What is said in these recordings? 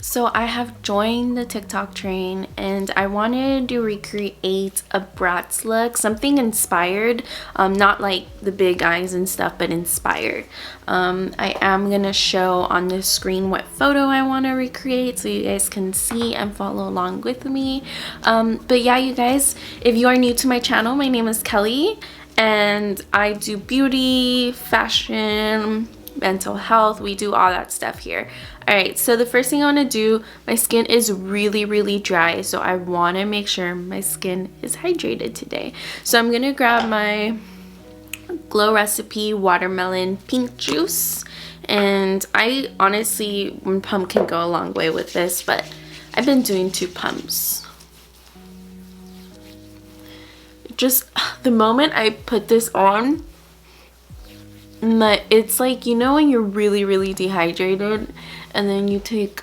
So I have joined the TikTok train and I wanted to recreate a Bratz look, something inspired, not like the big eyes and stuff, but inspired. I am gonna show on the screen what photo I want to recreate so you guys can see and follow along with me. But yeah, you guys, if you are new to my channel, my name is Kelly and I do beauty, fashion, mental health. We do all that stuff here. All right, so the first thing I want to do, my skin is really dry, so I want to make sure my skin is hydrated today. So I'm gonna grab my Glow Recipe watermelon pink juice, and I honestly, one pump can go a long way with this, but I've been doing 2 pumps. Just the moment I put this on, it's like, you know, when you're really dehydrated and then you take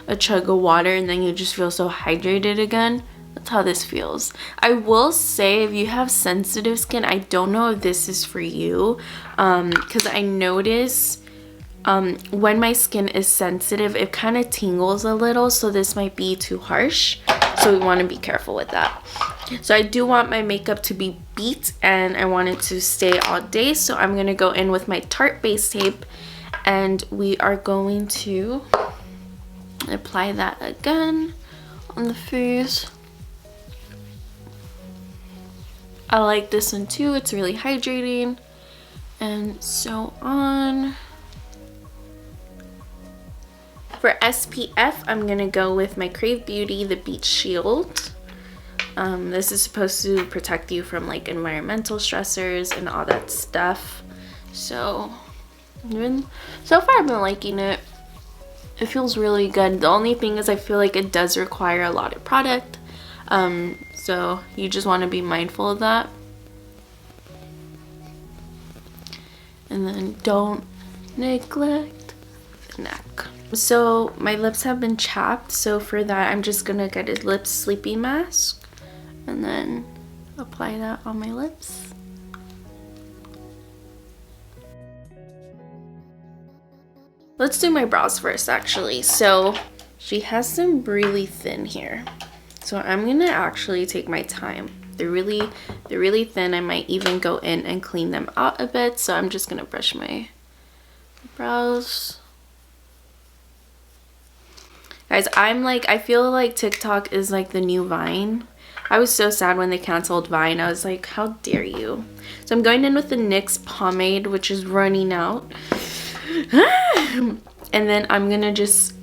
a chug of water and then you just feel so hydrated again. That's how this feels. I will say, if you have sensitive skin, I don't know if this is for you, because I notice when my skin is sensitive, it kind of tingles a little, so this might be too harsh, so we want to be careful with that. So I do want my makeup to be Beet and I want it to stay all day, so I'm going to go in with my Tarte base tape and we are going to apply that again on the face. I like this one too, it's really hydrating, and so on. For SPF, I'm going to go with my Krave Beauty, the Beet Shield. This is supposed to protect you from like environmental stressors and all that stuff. So far I've been liking it. It feels really good. The only thing is I feel like it does require a lot of product. So you just want to be mindful of that. And then don't neglect the neck. So my lips have been chapped, so for that I'm just gonna get a lip sleeping mask and then apply that on my lips. Let's do my brows first actually. So she has them really thin here, so I'm gonna actually take my time. They're really thin. I might even go in and clean them out a bit, so I'm just gonna brush my brows. Guys, I feel like TikTok is like the new Vine. I was so sad when they canceled Vine. I was like, how dare you? So I'm going in with the NYX pomade, which is running out. And then I'm gonna just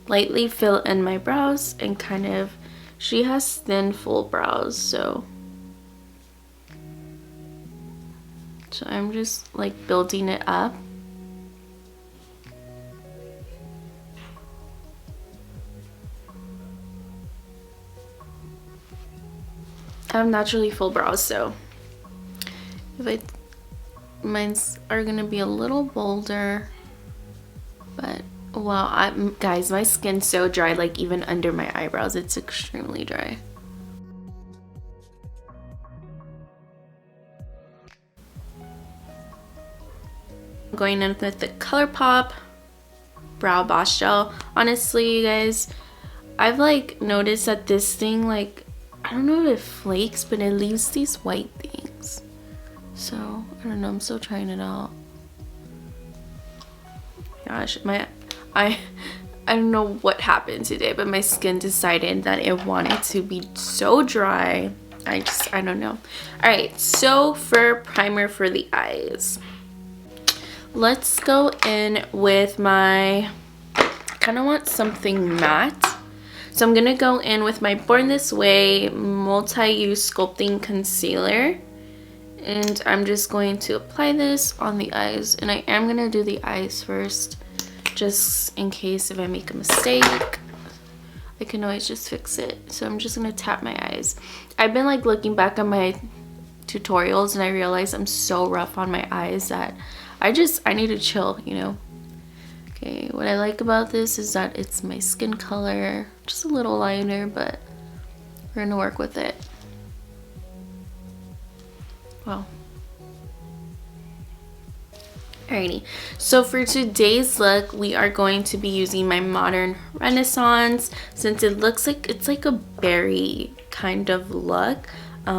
lightly fill in my brows and kind of, she has thin full brows, so I'm just like building it up. I have naturally full brows, so mine's are gonna be a little bolder, but wow, guys, my skin's so dry, like even under my eyebrows it's extremely dry. I'm going in with the Colourpop Brow Boss Gel. Honestly, you guys, I've like noticed that this thing, like, I don't know if it flakes, but it leaves these white things. So, I don't know, I'm still trying it out. Gosh, I don't know what happened today, but my skin decided that it wanted to be so dry. I don't know. Alright, so for primer for the eyes. Let's go in with my, I kind of want something matte. So I'm going to go in with my Born This Way multi-use sculpting concealer. And I'm just going to apply this on the eyes. And I am going to do the eyes first, just in case if I make a mistake, I can always just fix it. So I'm just going to tap my eyes. I've been like looking back on my tutorials and I realized I'm so rough on my eyes that I need to chill, you know. Okay, what I like about this is that it's my skin color, just a little lighter, but we're gonna work with it. Wow. Alrighty, so for today's look, we are going to be using my Modern Renaissance since it looks like it's like a berry kind of look. I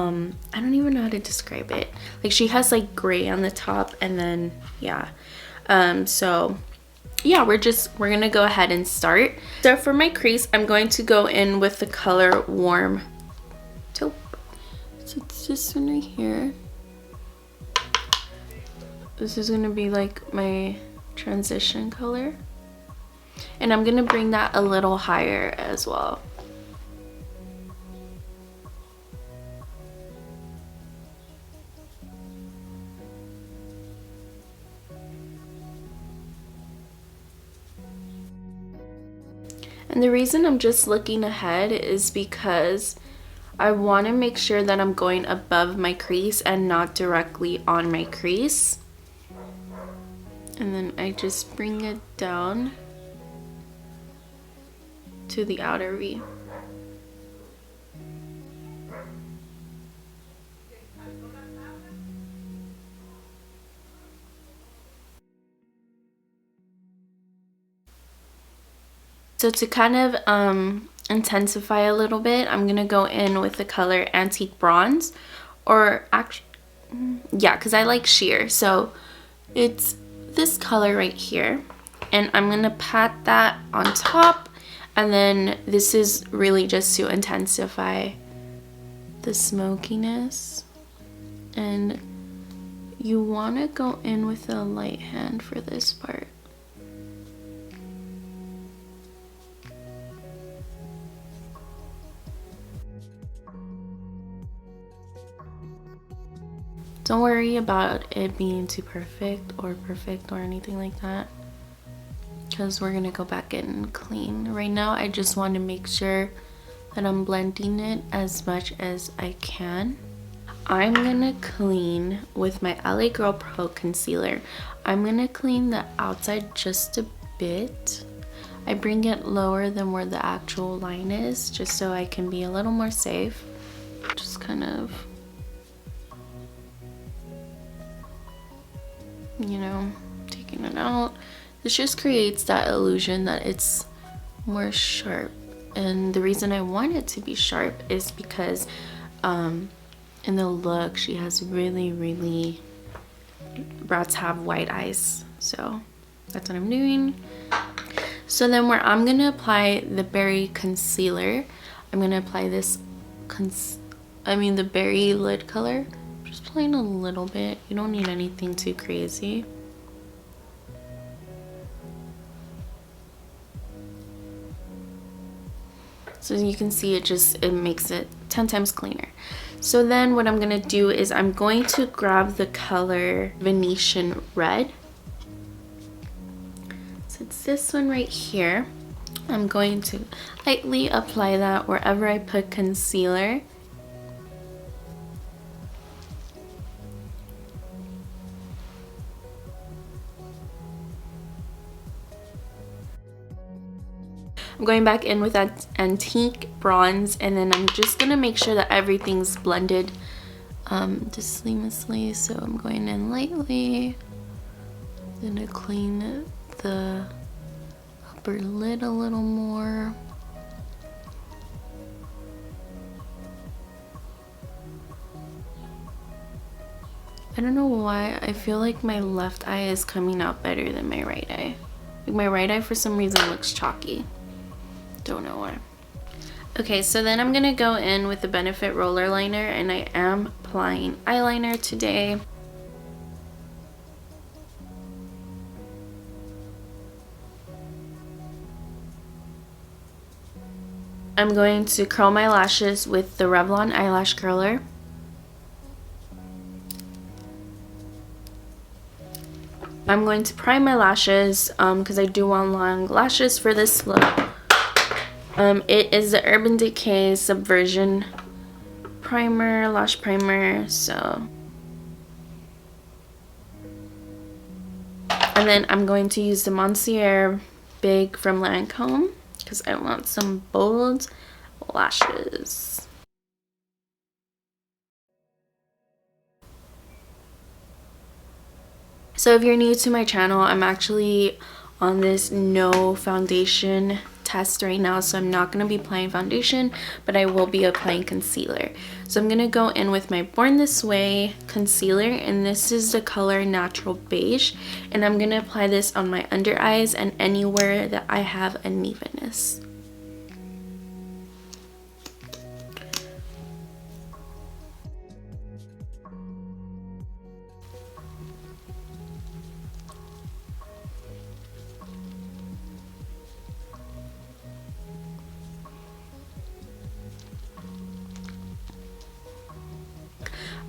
don't even know how to describe it. Like she has like gray on the top and then yeah. So yeah, we're gonna go ahead and start. So for my crease, I'm going to go in with the color Warm Taupe. So it's this one right here. This is gonna be like my transition color. And I'm gonna bring that a little higher as well. And the reason I'm just looking ahead is because I want to make sure that I'm going above my crease and not directly on my crease. And then I just bring it down to the outer V. So to kind of intensify a little bit, I'm gonna go in with the color Antique Bronze, or actually, yeah, because I like sheer. So it's this color right here, and I'm gonna pat that on top, and then this is really just to intensify the smokiness. And you want to go in with a light hand for this part. Don't worry about it being too perfect or anything like that, because we're gonna go back in and clean. Right now I just want to make sure that I'm blending it as much as I can. I'm gonna clean with my LA Girl Pro Concealer. I'm gonna clean the outside just a bit. I bring it lower than where the actual line is, just so I can be a little more safe. Just kind of, you know, taking it out. This just creates that illusion that it's more sharp. And the reason I want it to be sharp is because in the look she has really Bratz have white eyes, so that's what I'm doing. So then where I'm gonna apply the berry concealer, I'm gonna apply this the berry lid color. Just applying a little bit. You don't need anything too crazy. So as you can see, it makes it 10 times cleaner. So then what I'm gonna do is I'm going to grab the color Venetian Red. So it's this one right here. I'm going to lightly apply that wherever I put concealer. I'm going back in with that Antique Bronze, and then I'm just gonna make sure that everything's blended just seamlessly. So I'm going in lightly. I'm gonna clean the upper lid a little more. I don't know why I feel like my left eye is coming out better than my right eye. Like my right eye for some reason looks chalky. Don't know why. Okay, so then I'm gonna go in with the Benefit roller liner, and I am applying eyeliner today. I'm going to curl my lashes with the Revlon eyelash curler. I'm going to prime my lashes because I do want long lashes for this look. It is the Urban Decay Subversion primer, lash primer, so. And then I'm going to use the Monsieur Big from Lancome because I want some bold lashes. So if you're new to my channel, I'm actually on this no foundation test right now, so I'm not going to be applying foundation, but I will be applying concealer. So I'm going to go in with my Born This Way concealer, and this is the color Natural Beige, and I'm going to apply this on my under eyes and anywhere that I have unevenness.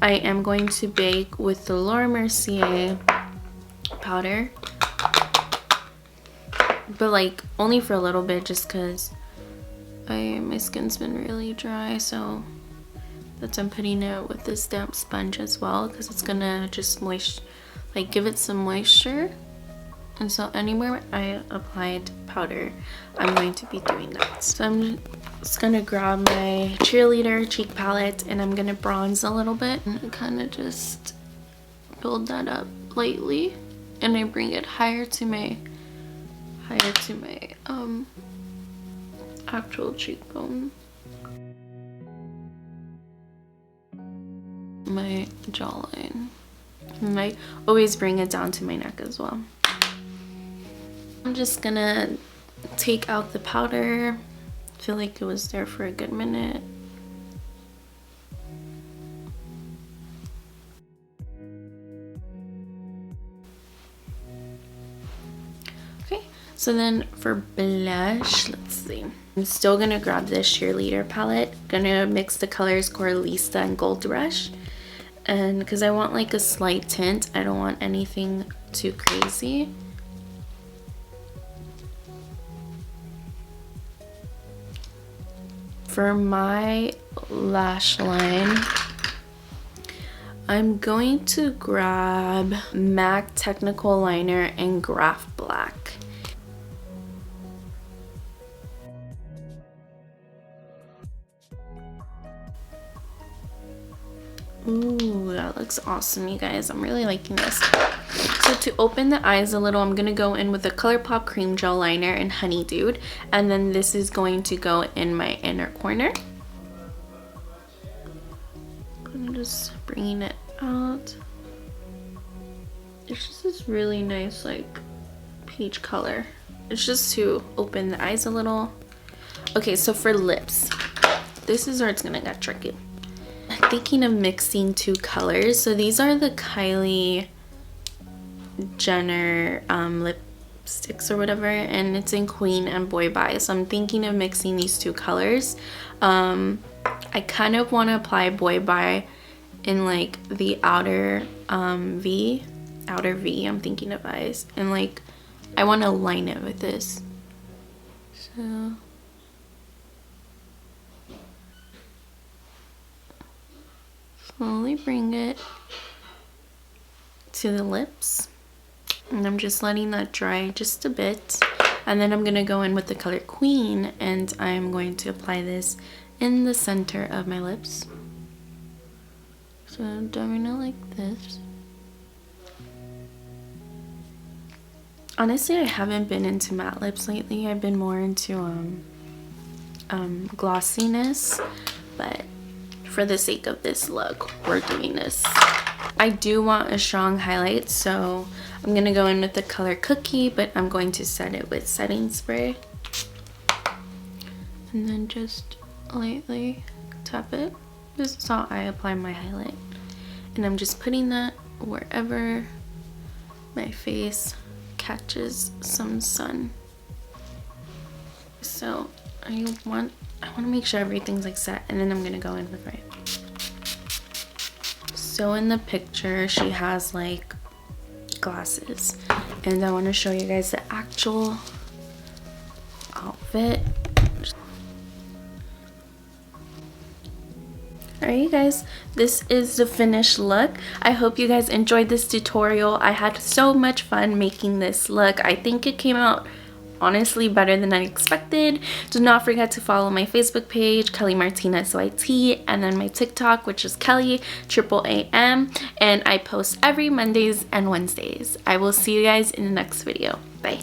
I am going to bake with the Mercier powder, but like only for a little bit, just because my skin's been really dry, so that's I'm putting it with this damp sponge as well, because it's gonna just give it some moisture. And so anywhere I applied powder, I'm going to be doing that. So I'm just gonna grab my Cheerleader cheek palette, and I'm gonna bronze a little bit and kind of just build that up lightly, and I bring it higher to my actual cheekbone, my jawline, and I always bring it down to my neck as well. I'm just gonna take out the powder. I feel like it was there for a good minute. Okay, so then for blush, let's see. I'm still gonna grab this Cheerleader palette. Gonna mix the colors Coralista and Gold Rush. And because I want like a slight tint, I don't want anything too crazy. For my lash line, I'm going to grab MAC Technical Liner in Graph Black. Ooh, that looks awesome, you guys. I'm really liking this. So to open the eyes a little, I'm going to go in with the Colourpop Cream Gel Liner in Honey Dude. And then this is going to go in my inner corner. I'm just bringing it out. It's just this really nice, like, peach color. It's just to open the eyes a little. Okay, so for lips, this is where it's going to get tricky. I'm thinking of mixing two colors. So these are the Kylie Jenner lipsticks or whatever, and it's in Queen and Boy Bye. So I'm thinking of mixing these two colors. I kind of want to apply Boy Bye in like the outer V. I'm thinking of eyes, and like I want to line it with this. So slowly bring it to the lips, and I'm just letting that dry just a bit, and then I'm gonna go in with the color Queen, and I'm going to apply this in the center of my lips. So I'm doing it like this. Honestly, I haven't been into matte lips lately. I've been more into glossiness, but for the sake of this look, we're doing this. I do want a strong highlight, so I'm gonna go in with the color Cookie, but I'm going to set it with setting spray. And then just lightly tap it. This is how I apply my highlight. And I'm just putting that wherever my face catches some sun. So I want to make sure everything's like set, and then I'm gonna go in with my. So in the picture, she has like glasses, and I want to show you guys the actual outfit. All Alright you guys, this is the finished look. I hope you guys enjoyed this tutorial. I had so much fun making this look. I think it came out honestly better than I expected. Do not forget to follow my Facebook page, Kelly Martinez YT, and then my TikTok, which is Kelly AM, and I post every Mondays and Wednesdays. I will see you guys in the next video. Bye.